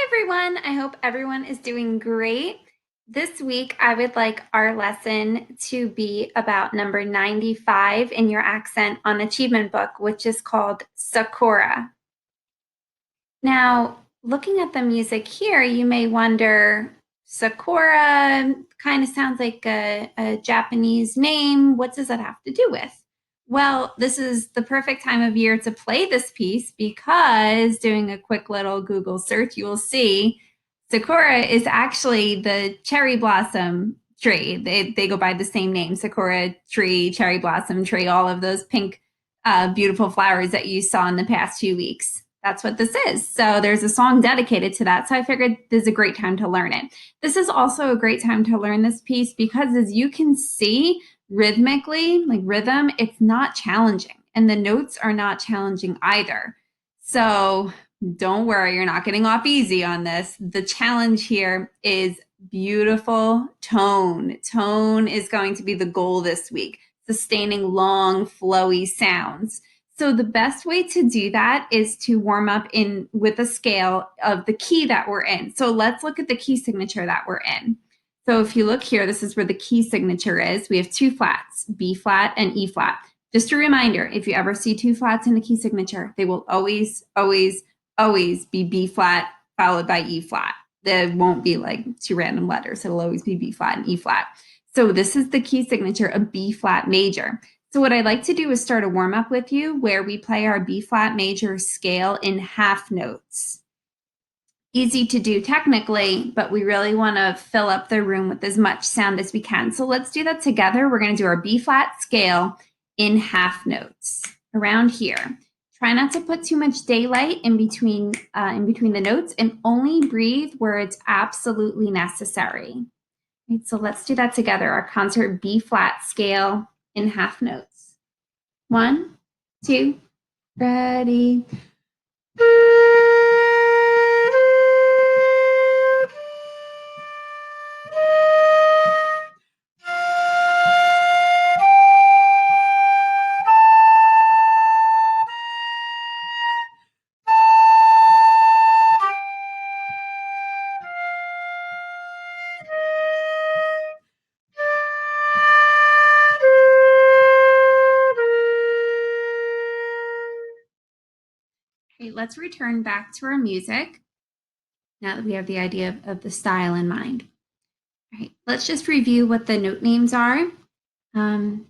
Hi everyone, I hope everyone is doing great. This week I would like our lesson to be about number 95 in your accent on achievement book, which is called Sakura. Now, looking at the music here, you may wonder, Sakura kind of sounds like a Japanese name. What does that have to do with? Well, this is the perfect time of year to play this piece because doing a quick little Google search, you will see Sakura is actually the cherry blossom tree. They go by the same name, Sakura tree, cherry blossom tree, all of those pink, beautiful flowers that you saw in the past few weeks. That's what this is. So there's a song dedicated to that. So I figured this is a great time to learn it. This is also a great time to learn this piece because as you can see, rhythmically, like rhythm, it's not challenging. And the notes are not challenging either. So don't worry, you're not getting off easy on this. The challenge here is beautiful tone. Tone is going to be the goal this week, sustaining long, flowy sounds. So the best way to do that is to warm up in with a scale of the key that we're in. So let's look at the key signature that we're in. So if you look here, this is where the key signature is. We have two flats, B flat and E flat. Just a reminder, if you ever see two flats in the key signature, they will always, always, always be B flat followed by E flat. There won't be like two random letters. It'll always be B flat and E flat. So this is the key signature of B flat major. So what I'd like to do is start a warm up with you where we play our B flat major scale in half notes. Easy to do technically, but we really want to fill up the room with as much sound as we can. So let's do that together. We're going to do our B flat scale in half notes around here. Try not to put too much daylight in between the notes and only breathe where it's absolutely necessary. Right, so let's do that together. Our concert B flat scale in half notes. 1, 2, ready. Okay, let's return back to our music now that we have the idea of the style in mind. All right, let's just review what the note names are. And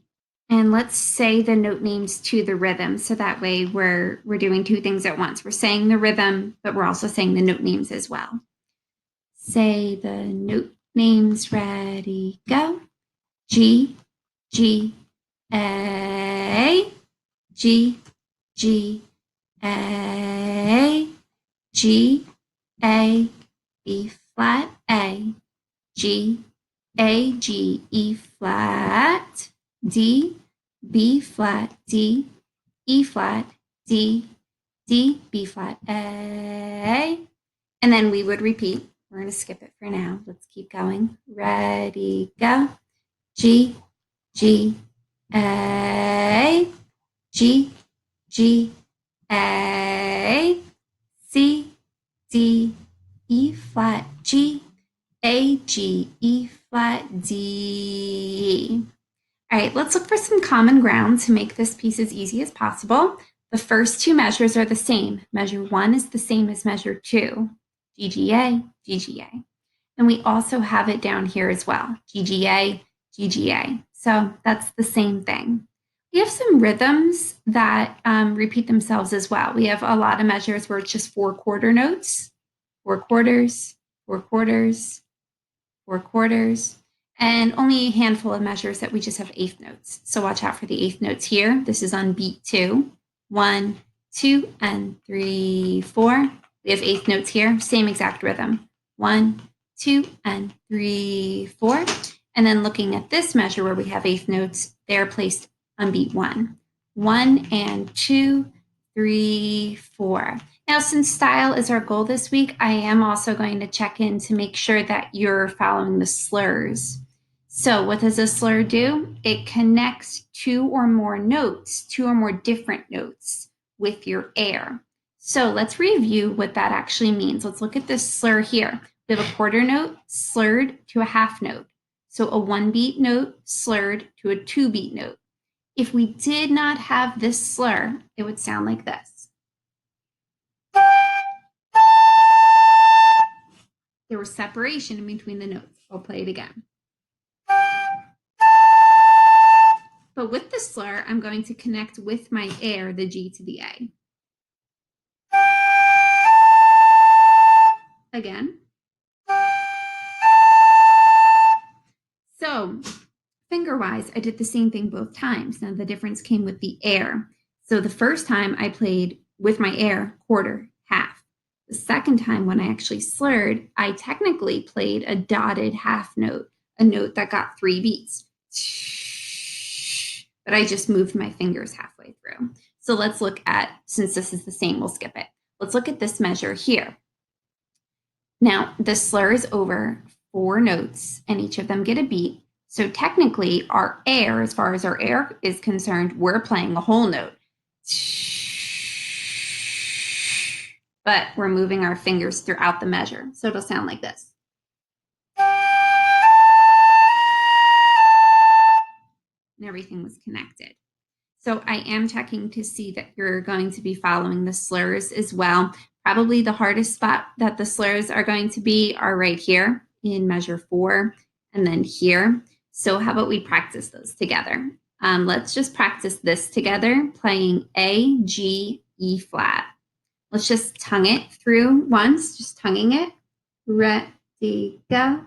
let's say the note names to the rhythm. So that way we're doing two things at once. We're saying the rhythm, but we're also saying the note names as well. Say the note names, ready, go. G, G, A, G, G, A, G, A, B flat, A, G, A, G, E flat, D, B flat, D, E flat, D, D, B flat, A. And then we would repeat. We're going to skip it for now. Let's keep going. Ready, go. G, G, A, G, G, A, C, D, E flat, G, A, G, E flat, D. All right, let's look for some common ground to make this piece as easy as possible. The first two measures are the same. Measure 1 is the same as measure 2. GGA, GGA. And we also have it down here as well. GGA, GGA. So that's the same thing. We have some rhythms that repeat themselves as well. We have a lot of measures where it's just 4 quarter notes, 4 quarters, 4 quarters, 4 quarters, and only a handful of measures that we just have eighth notes. So watch out for the eighth notes here. This is on beat 2. 1, 2, and 3, 4. We have eighth notes here, same exact rhythm. 1, 2, and 3, 4. And then looking at this measure where we have eighth notes, they're placed on beat 1. 1 and 2, 3, 4. Now, since style is our goal this week, I am also going to check in to make sure that you're following the slurs. So what does a slur do? It connects 2 or more notes, 2 or more different notes with your air. So let's review what that actually means. Let's look at this slur here. We have a quarter note slurred to a half note. So a 1-beat note slurred to a 2-beat note. If we did not have this slur, it would sound like this. There was separation in between the notes. I'll play it again. But with the slur, I'm going to connect with my air, the G to the A. Again. So finger-wise, I did the same thing both times. Now the difference came with the air. So the first time I played with my air, quarter, half. The second time when I actually slurred, I technically played a dotted half note, a note that got 3 beats. But I just moved my fingers halfway through. So let's look at, since this is the same, we'll skip it. Let's look at this measure here. Now, the slur is over 4 notes, and each of them get a beat. So technically, our air, as far as our air is concerned, we're playing a whole note. But we're moving our fingers throughout the measure. So it'll sound like this. And everything was connected. So I am checking to see that you're going to be following the slurs as well. Probably the hardest spot that the slurs are going to be are right here in measure 4 and then here. So how about we practice those together? Let's just practice this together, playing A, G, E flat. Let's just tongue it through once, just tonguing it. Ready, go.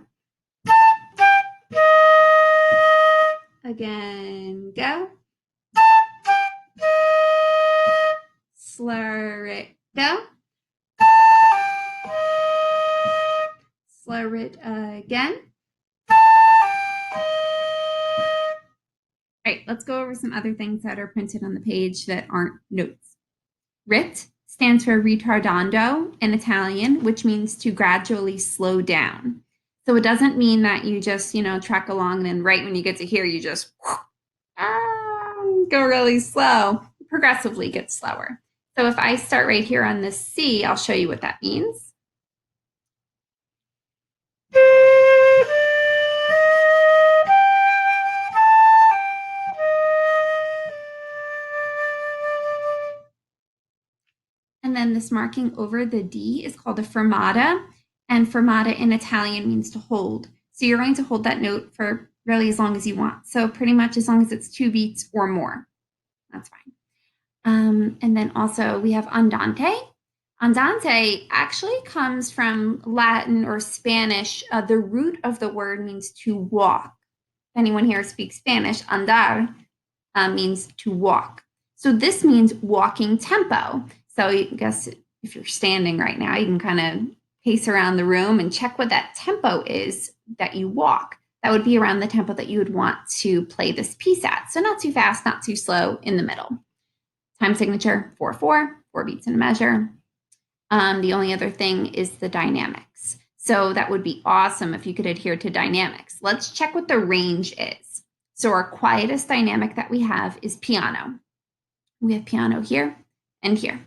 Again, go. Slur it, go. Slur it again. All right, let's go over some other things that are printed on the page that aren't notes. Rit stands for ritardando in Italian, which means to gradually slow down. So it doesn't mean that you just, trek along and then right when you get to here, you just go really slow. Progressively get slower. So if I start right here on this C, I'll show you what that means. And then this marking over the D is called a fermata. And fermata in Italian means to hold. So you're going to hold that note for really as long as you want. So pretty much as long as it's 2 beats or more. That's fine. And then also we have andante. Andante actually comes from Latin or Spanish. The root of the word means to walk. If anyone here speaks Spanish, andar means to walk. So this means walking tempo. So I guess if you're standing right now, you can kind of pace around the room and check what that tempo is that you walk. That would be around the tempo that you would want to play this piece at. So not too fast, not too slow, in the middle. Time signature, 4/4, 4 beats in a measure. The only other thing is the dynamics. So that would be awesome if you could adhere to dynamics. Let's check what the range is. So our quietest dynamic that we have is piano. We have piano here and here.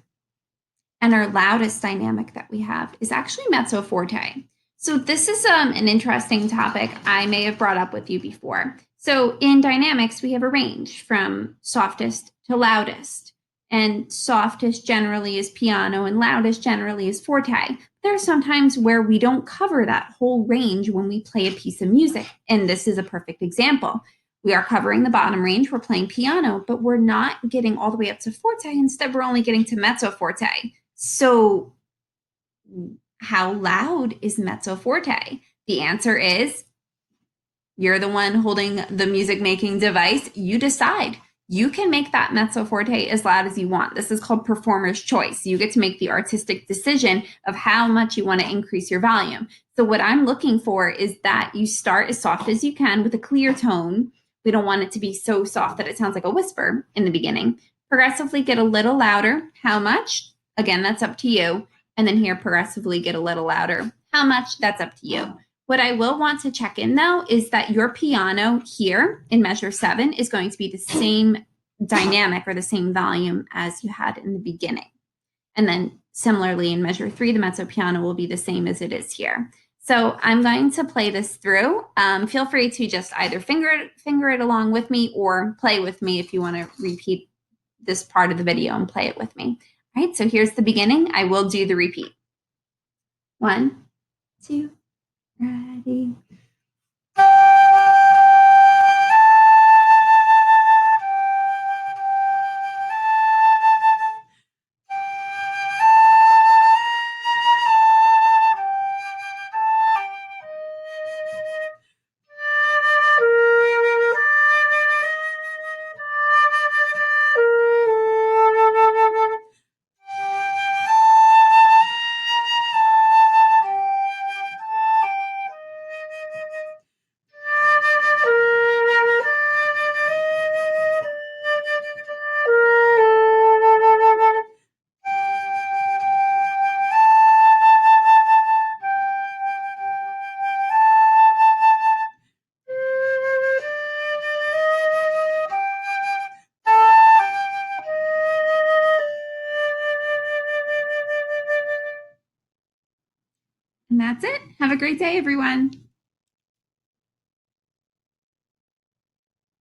And our loudest dynamic that we have is actually mezzo forte. So this is an interesting topic I may have brought up with you before. So in dynamics, we have a range from softest to loudest. And softest generally is piano and loudest generally is forte. There are some times where we don't cover that whole range when we play a piece of music. And this is a perfect example. We are covering the bottom range, we're playing piano, but we're not getting all the way up to forte. Instead, we're only getting to mezzo forte. So how loud is mezzo forte? The answer is, you're the one holding the music making device. You decide. You can make that mezzo forte as loud as you want. This is called performer's choice. You get to make the artistic decision of how much you want to increase your volume. So what I'm looking for is that you start as soft as you can with a clear tone. We don't want it to be so soft that it sounds like a whisper in the beginning. Progressively get a little louder. How much? Again, that's up to you. And then here, progressively get a little louder. How much? That's up to you. What I will want to check in, though, is that your piano here in measure 7 is going to be the same dynamic or the same volume as you had in the beginning. And then similarly in measure 3, the mezzo piano will be the same as it is here. So I'm going to play this through. Feel free to just either finger it along with me or play with me if you want to repeat this part of the video and play it with me. All right, so here's the beginning. I will do the repeat. 1, 2, ready. And that's it. Have a great day, everyone.